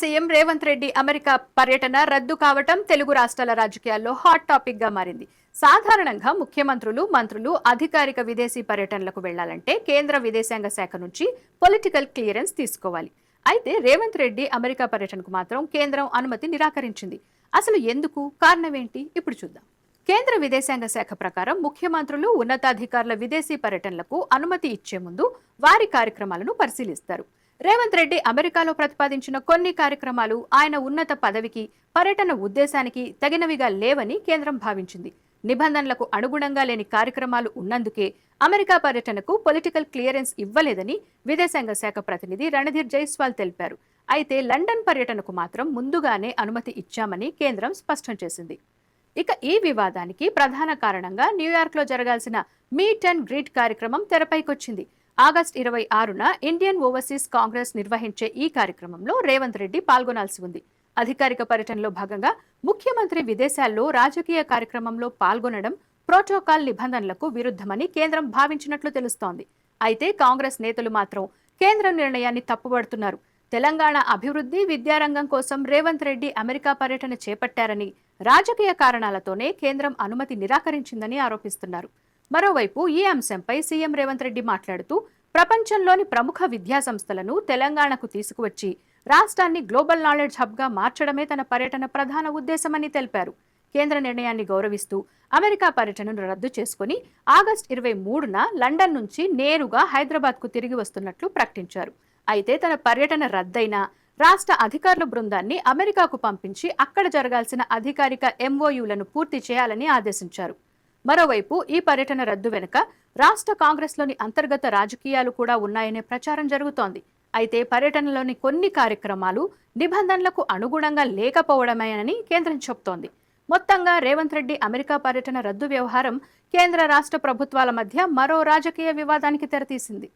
CM Revanth Reddy America పర్యటన రద్దు కావటం తెలుగు రాష్ట్రాల రాజకీయాల్లో హాట్ టాపిక్ గా మారింది. సాధారణంగా ముఖ్యమంత్రులు, మంత్రులు అధికారిక విదేశీ పర్యటనలకు వెళ్లాలంటే కేంద్ర విదేశాంగ శాఖ నుంచి పొలిటికల్ క్లియరెన్స్ తీసుకోవాలి. అయితే రేవంత్ రెడ్డి అమెరికా పర్యటనకు మాత్రం కేంద్రం అనుమతి నిరాకరించింది. అసలు ఎందుకు, కారణమేంటి ఇప్పుడు చూద్దాం. కేంద్ర విదేశాంగ శాఖ ప్రకారం ముఖ్యమంత్రులు, ఉన్నతాధికారుల విదేశీ పర్యటనలకు అనుమతి ఇచ్చే ముందు వారి కార్యక్రమాలను పరిశీలిస్తారు. రేవంత్ రెడ్డి అమెరికాలో ప్రతిపాదించిన కొన్ని కార్యక్రమాలు ఆయన ఉన్నత పదవికి, పర్యటన ఉద్దేశానికి తగినవిగా లేవని కేంద్రం భావించింది. నిబంధనలకు అనుగుణంగా లేని కార్యక్రమాలు ఉన్నందుకే అమెరికా పర్యటనకు పొలిటికల్ క్లియరెన్స్ ఇవ్వలేదని విదేశాంగ శాఖ ప్రతినిధి రణధీర్ జైస్వాల్ తెలిపారు. అయితే లండన్ పర్యటనకు మాత్రం ముందుగానే అనుమతి ఇచ్చామని కేంద్రం స్పష్టం చేసింది. ఇక ఈ వివాదానికి ప్రధాన కారణంగా న్యూయార్క్ లో జరగాల్సిన మీట్ అండ్ గ్రీట్ కార్యక్రమం తెరపైకొచ్చింది. ఆగస్టు 26న ఇండియన్ ఓవర్సీస్ కాంగ్రెస్ నిర్వహించే ఈ కార్యక్రమంలో రేవంత్ రెడ్డి పాల్గొనాల్సి ఉంది. అధికారిక పర్యటనలో భాగంగా ముఖ్యమంత్రి విదేశాల్లో రాజకీయ కార్యక్రమంలో పాల్గొనడం ప్రోటోకాల్ నిబంధనలకు విరుద్ధమని కేంద్రం భావించినట్లు తెలుస్తోంది. అయితే కాంగ్రెస్ నేతలు మాత్రం కేంద్రం నిర్ణయాన్ని తప్పుపడుతున్నారు. తెలంగాణ అభివృద్ధి, విద్యారంగం కోసం రేవంత్ రెడ్డి అమెరికా పర్యటన చేపట్టారని, రాజకీయ కారణాలతోనే కేంద్రం అనుమతి నిరాకరించిందని ఆరోపిస్తున్నారు. మరోవైపు ఈ అంశంపై సీఎం రేవంత్ రెడ్డి మాట్లాడుతూ ప్రపంచంలోని ప్రముఖ విద్యా సంస్థలను తెలంగాణకు తీసుకువచ్చి రాష్ట్రాన్ని గ్లోబల్ నాలెడ్జ్ హబ్గా మార్చడమే తన పర్యటన ప్రధాన ఉద్దేశమని తెలిపారు. కేంద్ర నిర్ణయాన్ని గౌరవిస్తూ అమెరికా పర్యటనను రద్దు చేసుకుని ఆగస్టు 23న లండన్ నుంచి నేరుగా హైదరాబాద్కు తిరిగి వస్తున్నట్లు ప్రకటించారు. అయితే తన పర్యటన రద్దయినా రాష్ట్ర అధికారుల బృందాన్ని అమెరికాకు పంపించి అక్కడ జరగాల్సిన అధికారిక ఎంఓయూలను పూర్తి చేయాలని ఆదేశించారు. మరోవైపు ఈ పర్యటన రద్దు వెనుక రాష్ట్ర కాంగ్రెస్లోని అంతర్గత రాజకీయాలు కూడా ఉన్నాయనే ప్రచారం జరుగుతోంది. అయితే పర్యటనలోని కొన్ని కార్యక్రమాలు నిబంధనలకు అనుగుణంగా లేకపోవడమేనని కేంద్రం చెబుతోంది. మొత్తంగా రేవంత్ రెడ్డి అమెరికా పర్యటన రద్దు వ్యవహారం కేంద్ర రాష్ట్ర ప్రభుత్వాల మధ్య మరో రాజకీయ వివాదానికి తెరతీసింది.